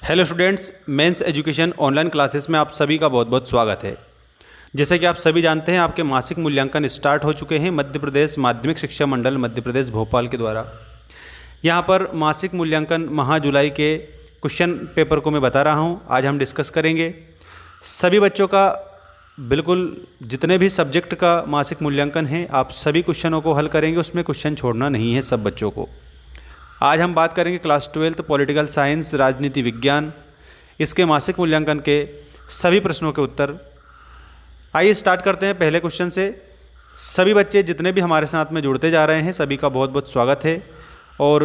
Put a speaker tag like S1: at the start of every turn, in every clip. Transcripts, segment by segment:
S1: Hello students, men's education online classes में आप सभी का बहुत बहुत स्वागत है। जैसे कि आप सभी जानते हैं, आपके मासिक मूल्यांकन स्टार्ट हो चुके हैं मध्य प्रदेश माध्यमिक शिक्षा मंडल मध्य प्रदेश भोपाल के द्वारा। यहाँ पर मासिक मूल्यांकन माह जुलाई के क्वेश्चन पेपर को मैं बता रहा हूँ। आज हम डिस्कस करेंगे सभी बच्चों का, बिल्कुल जितने भी सब्जेक्ट का मासिक मूल्यांकन है आप सभी क्वेश्चनों को हल करेंगे, उसमें क्वेश्चन छोड़ना नहीं है सब बच्चों को। आज हम बात करेंगे क्लास 12 पॉलिटिकल साइंस राजनीति विज्ञान, इसके मासिक मूल्यांकन के सभी प्रश्नों के उत्तर। आइए स्टार्ट करते हैं पहले क्वेश्चन से। सभी बच्चे जितने भी हमारे साथ में जुड़ते जा रहे हैं सभी का बहुत बहुत स्वागत है। और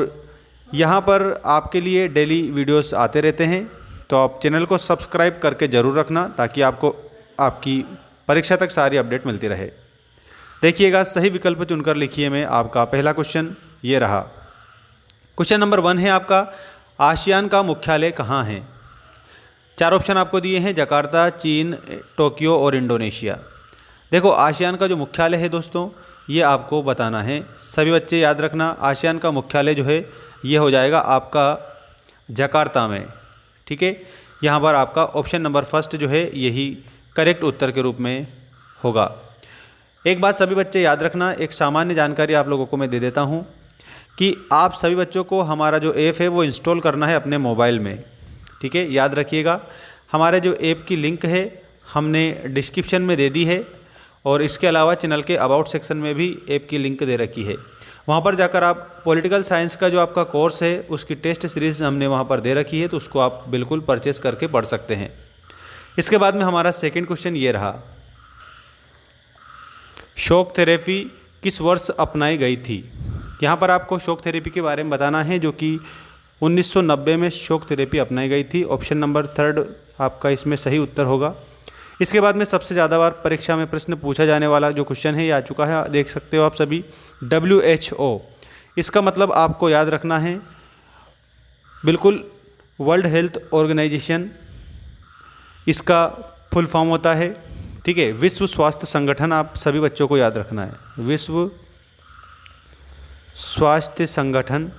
S1: यहाँ पर आपके लिए डेली वीडियोस आते रहते हैं, तो आप चैनल को सब्सक्राइब करके ज़रूर रखना ताकि आपको आपकी परीक्षा तक सारी अपडेट मिलती रहे। देखिएगा, सही विकल्प चुनकर लिखिए। में आपका पहला क्वेश्चन ये रहा। क्वेश्चन नंबर 1 है आपका, आसियान का मुख्यालय कहाँ है? 4 ऑप्शन आपको दिए हैं, जकार्ता, चीन, टोक्यो और इंडोनेशिया। देखो, आसियान का जो मुख्यालय है दोस्तों, ये आपको बताना है। सभी बच्चे याद रखना, आसियान का मुख्यालय जो है ये हो जाएगा आपका जकार्ता में। ठीक है, यहाँ पर आपका ऑप्शन नंबर फर्स्ट जो है यही करेक्ट उत्तर के रूप में होगा। एक बात सभी बच्चे याद रखना, एक सामान्य जानकारी आप लोगों को मैं दे देता हूँ कि आप सभी बच्चों को हमारा जो ऐप है वो इंस्टॉल करना है अपने मोबाइल में। ठीक है, याद रखिएगा, हमारे जो ऐप की लिंक है हमने डिस्क्रिप्शन में दे दी है, और इसके अलावा चैनल के अबाउट सेक्शन में भी ऐप की लिंक दे रखी है। वहाँ पर जाकर आप पॉलिटिकल साइंस का जो आपका कोर्स है उसकी टेस्ट सीरीज़ हमने वहाँ पर दे रखी है, तो उसको आप बिल्कुल परचेस करके पढ़ सकते हैं। इसके बाद में हमारा सेकेंड क्वेश्चन ये रहा, शॉक थेरेपी किस वर्ष अपनाई गई थी? यहाँ पर आपको शॉक थेरेपी के बारे में बताना है, जो कि 1990 में शॉक थेरेपी अपनाई गई थी। ऑप्शन नंबर 3 आपका इसमें सही उत्तर होगा। इसके बाद में सबसे ज़्यादा बार परीक्षा में प्रश्न पूछा जाने वाला जो क्वेश्चन है ये आ चुका है, देख सकते हो आप सभी। WHO, इसका मतलब आपको याद रखना है, बिल्कुल वर्ल्ड हेल्थ ऑर्गेनाइजेशन इसका फुल फॉर्म होता है। ठीक है, विश्व स्वास्थ्य संगठन आप सभी बच्चों को याद रखना है, विश्व स्वास्थ्य संगठन।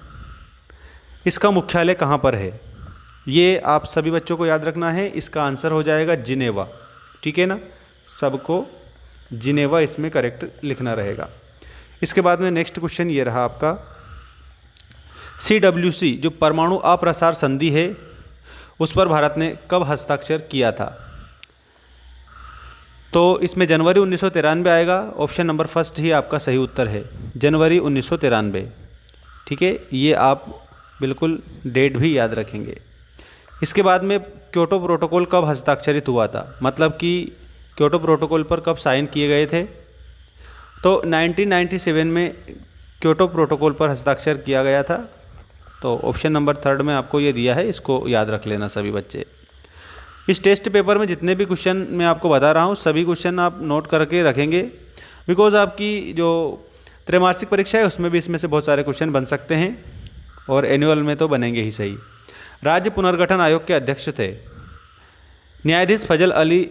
S1: इसका मुख्यालय कहाँ पर है ये आप सभी बच्चों को याद रखना है। इसका आंसर हो जाएगा जिनेवा। ठीक है ना, सबको जिनेवा इसमें करेक्ट लिखना रहेगा। इसके बाद में नेक्स्ट क्वेश्चन ये रहा आपका, CWC जो परमाणु अप्रसार संधि है उस पर भारत ने कब हस्ताक्षर किया था? तो इसमें जनवरी 1993 आएगा। ऑप्शन नंबर फर्स्ट ही आपका सही उत्तर है, जनवरी 1993। ठीक है, ये आप बिल्कुल डेट भी याद रखेंगे। इसके बाद में क्योटो प्रोटोकॉल कब हस्ताक्षरित हुआ था, मतलब कि क्योटो प्रोटोकॉल पर कब साइन किए गए थे? तो 1997 में क्योटो प्रोटोकॉल पर हस्ताक्षर किया गया था। तो ऑप्शन नंबर 3 में आपको ये दिया है, इसको याद रख लेना सभी बच्चे। इस टेस्ट पेपर में जितने भी क्वेश्चन मैं आपको बता रहा हूँ सभी क्वेश्चन आप नोट करके रखेंगे, बिकॉज आपकी जो त्रैमासिक परीक्षा है उसमें भी इसमें से बहुत सारे क्वेश्चन बन सकते हैं, और एनुअल में तो बनेंगे ही सही। राज्य पुनर्गठन आयोग के अध्यक्ष थे न्यायाधीश फजल अली,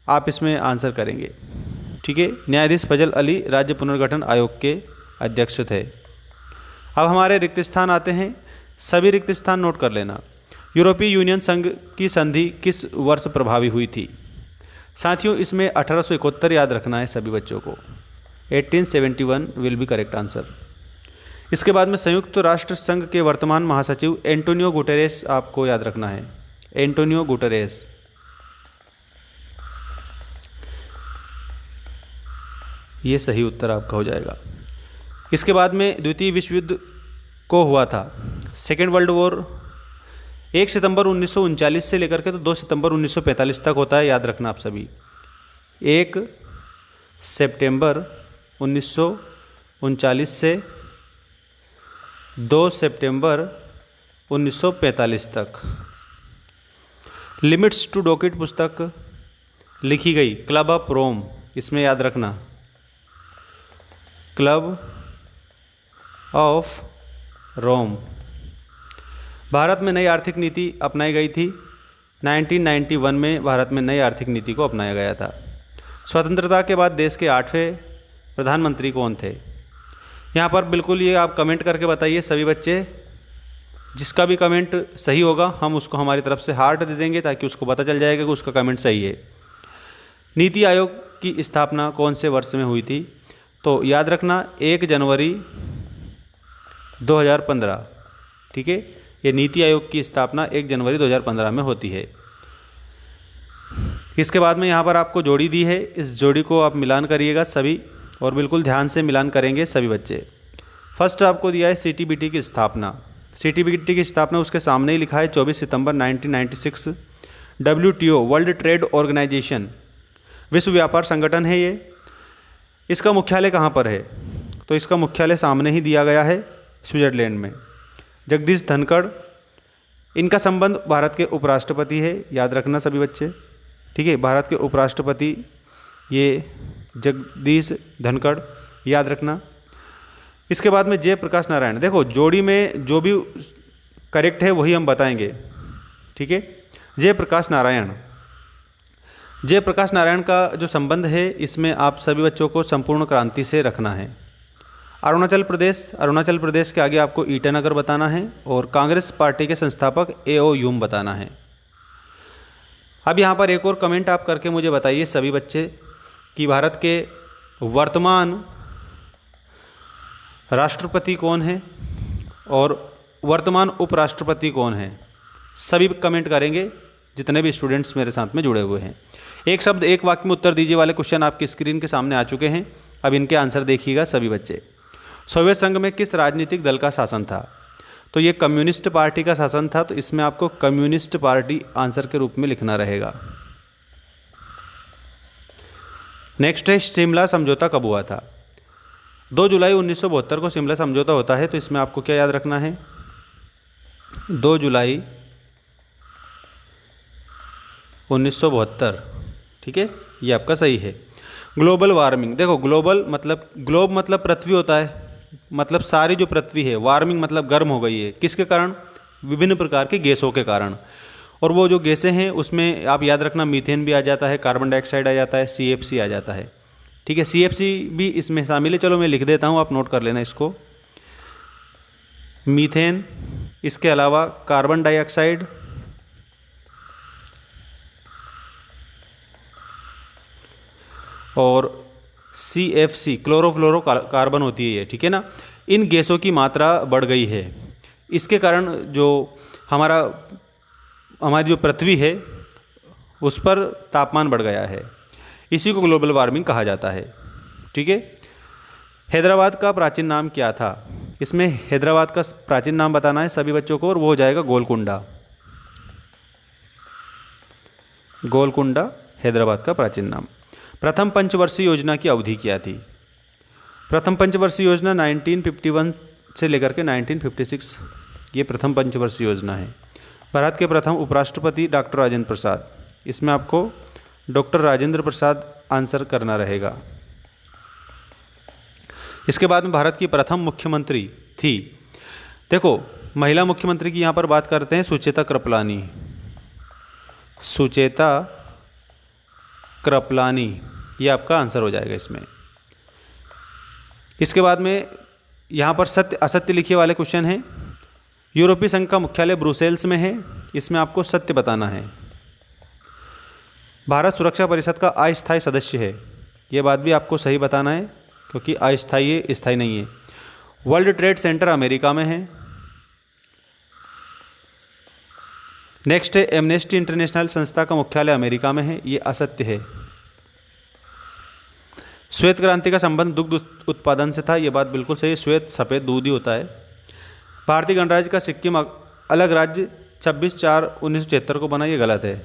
S1: आप इसमें आंसर करेंगे। ठीक है, न्यायाधीश फजल अली राज्य पुनर्गठन आयोग के अध्यक्ष थे। अब हमारे रिक्त स्थान आते हैं, सभी रिक्त स्थान नोट कर लेना। यूरोपीय यूनियन संघ की संधि किस वर्ष प्रभावी हुई थी? साथियों, इसमें 1871 याद रखना है सभी बच्चों को, 1871 विल बी करेक्ट आंसर। इसके बाद में संयुक्त राष्ट्र संघ के वर्तमान महासचिव एंटोनियो गुटेरेस आपको याद रखना है, एंटोनियो गुटेरेस। ये सही उत्तर आपका हो जाएगा। इसके बाद में द्वितीय विश्व युद्ध को हुआ था, सेकेंड वर्ल्ड वॉर 1 सितंबर 1939 से लेकर के तो 2 सितंबर 1945 तक होता है, याद रखना आप सभी। 1 सितंबर 1939 से 2 सितंबर 1945 तक। लिमिट्स टू डॉकिट पुस्तक लिखी गई क्लब ऑफ रोम, इसमें याद रखना, क्लब ऑफ रोम। भारत में नई आर्थिक नीति अपनाई गई थी, 1991 में भारत में नई आर्थिक नीति को अपनाया गया था। स्वतंत्रता के बाद देश के 8वें प्रधानमंत्री कौन थे? यहाँ पर बिल्कुल ये आप कमेंट करके बताइए सभी बच्चे, जिसका भी कमेंट सही होगा हम उसको हमारी तरफ से हार्ट दे देंगे, ताकि उसको पता चल जाएगा कि उसका कमेंट सही है। नीति आयोग की स्थापना कौन से वर्ष में हुई थी? तो याद रखना 1 जनवरी 2015। ठीक है, ये नीति आयोग की स्थापना 1 जनवरी 2015 में होती है। इसके बाद में यहाँ पर आपको जोड़ी दी है, इस जोड़ी को आप मिलान करिएगा सभी, और बिल्कुल ध्यान से मिलान करेंगे सभी बच्चे। फर्स्ट आपको दिया है CTBT की स्थापना। CTBT की स्थापना उसके सामने ही लिखा है 24 सितंबर 1996। WTO वर्ल्ड ट्रेड ऑर्गेनाइजेशन, विश्व व्यापार संगठन है ये। इसका मुख्यालय कहाँ पर है? तो इसका मुख्यालय सामने ही दिया गया है, स्विट्ज़रलैंड में। जगदीश धनखड़, इनका संबंध भारत के उपराष्ट्रपति है, याद रखना सभी बच्चे। ठीक है, भारत के उपराष्ट्रपति ये जगदीश धनखड़, याद रखना। इसके बाद में जयप्रकाश नारायण। देखो जोड़ी में जो भी करेक्ट है वही हम बताएंगे। ठीक है, जयप्रकाश नारायण। जयप्रकाश नारायण का जो संबंध है इसमें आप सभी बच्चों को संपूर्ण क्रांति से रखना है। अरुणाचल प्रदेश के आगे आपको ईटानगर बताना है, और कांग्रेस पार्टी के संस्थापक A.O. ह्यूम बताना है। अब यहाँ पर एक और कमेंट आप करके मुझे बताइए सभी बच्चे कि भारत के वर्तमान राष्ट्रपति कौन है और वर्तमान उपराष्ट्रपति कौन है। सभी कमेंट करेंगे जितने भी स्टूडेंट्स मेरे साथ में जुड़े हुए हैं। एक शब्द एक वाक्य में उत्तर दीजिए वाले क्वेश्चन आपकी स्क्रीन के सामने आ चुके हैं। अब इनके आंसर देखिएगा सभी बच्चे। सोवियत संघ में किस राजनीतिक दल का शासन था? तो ये कम्युनिस्ट पार्टी का शासन था, तो इसमें आपको कम्युनिस्ट पार्टी आंसर के रूप में लिखना रहेगा। नेक्स्ट है शिमला समझौता कब हुआ था? 2 जुलाई 1972 को शिमला समझौता होता है, तो इसमें आपको क्या याद रखना है? 2 जुलाई 1972। ठीक है, ये आपका सही है। ग्लोबल वार्मिंग, देखो ग्लोब मतलब पृथ्वी होता है, मतलब सारी जो पृथ्वी है, वार्मिंग मतलब गर्म हो गई है। किसके कारण? विभिन्न प्रकार की गैसों के कारण। और वो जो गैसें हैं उसमें आप याद रखना मीथेन भी आ जाता है, कार्बन डाइऑक्साइड आ जाता है, CFC आ जाता है। ठीक है, CFC भी इसमें शामिल है। चलो मैं लिख देता हूँ, आप नोट कर लेना इसको। मीथेन, इसके अलावा कार्बन डाइऑक्साइड, और CFC क्लोरोफ्लोरो कार्बन होती है ये। ठीक है ना, इन गैसों की मात्रा बढ़ गई है। इसके कारण जो हमारी जो पृथ्वी है उस पर तापमान बढ़ गया है, इसी को ग्लोबल वार्मिंग कहा जाता है। ठीक है, हैदराबाद का प्राचीन नाम क्या था? इसमें हैदराबाद का प्राचीन नाम बताना है सभी बच्चों को, और वो हो जाएगा गोलकुंडा। गोलकुंडा हैदराबाद का प्राचीन नाम। प्रथम पंचवर्षीय योजना की अवधि क्या थी? प्रथम पंचवर्षीय योजना 1951 से लेकर के 1956, ये प्रथम पंचवर्षीय योजना है। भारत के प्रथम उपराष्ट्रपति डॉक्टर राजेंद्र प्रसाद। इसमें आपको डॉक्टर राजेंद्र प्रसाद आंसर करना रहेगा। इसके बाद में भारत की प्रथम मुख्यमंत्री थी, देखो महिला मुख्यमंत्री की यहाँ पर बात करते हैं, सुचेता कृपलानी। सुचेता कृपलानी, ये आपका आंसर हो जाएगा इसमें। इसके बाद में यहाँ पर सत्य असत्य लिखिए वाले क्वेश्चन हैं। यूरोपीय संघ का मुख्यालय ब्रुसेल्स में है, इसमें आपको सत्य बताना है। भारत सुरक्षा परिषद का अस्थायी सदस्य है, ये बात भी आपको सही बताना है, क्योंकि अस्थायी है, स्थायी नहीं है। वर्ल्ड ट्रेड सेंटर अमेरिका में है। नेक्स्ट है एमनेस्टी इंटरनेशनल संस्था का मुख्यालय अमेरिका में है, ये असत्य है। श्वेत क्रांति का संबंध दुग्ध उत्पादन से था, ये बात बिल्कुल सही है। श्वेत सफ़ेद दूध ही होता है। भारतीय गणराज्य का सिक्किम अलग राज्य 26/4/1976 को बना, ये गलत है।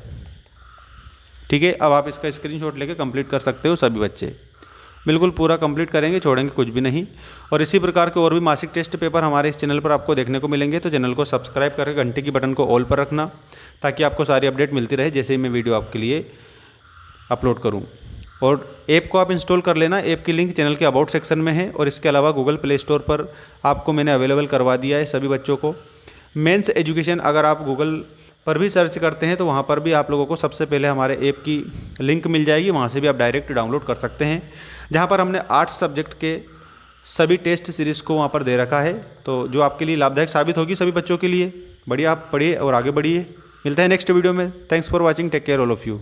S1: ठीक है, अब आप इसका स्क्रीनशॉट लेके कंप्लीट कर सकते हो सभी बच्चे। बिल्कुल पूरा कंप्लीट करेंगे, छोड़ेंगे कुछ भी नहीं। और इसी प्रकार के और भी मासिक टेस्ट पेपर हमारे इस चैनल पर आपको देखने को मिलेंगे, तो चैनल को सब्सक्राइब करके घंटे की बटन को ऑल पर रखना, ताकि आपको सारी अपडेट मिलती रहे जैसे ही मैं वीडियो आपके लिए अपलोड करूँ। और ऐप को आप इंस्टॉल कर लेना, ऐप की लिंक चैनल के अबाउट सेक्शन में है। और इसके अलावा गूगल प्ले स्टोर पर आपको मैंने अवेलेबल करवा दिया है सभी बच्चों को। मेंस एजुकेशन अगर आप गूगल पर भी सर्च करते हैं तो वहाँ पर भी आप लोगों को सबसे पहले हमारे ऐप की लिंक मिल जाएगी, वहाँ से भी आप डायरेक्ट डाउनलोड कर सकते हैं, जहाँ पर हमने 8 सब्जेक्ट के सभी टेस्ट सीरीज़ को वहाँ पर दे रखा है, तो जो आपके लिए लाभदायक साबित होगी सभी बच्चों के लिए। बढ़िया, आप पढ़िए और आगे बढ़िए। मिलते हैं नेक्स्ट वीडियो में। Thanks for watching, take care all of you.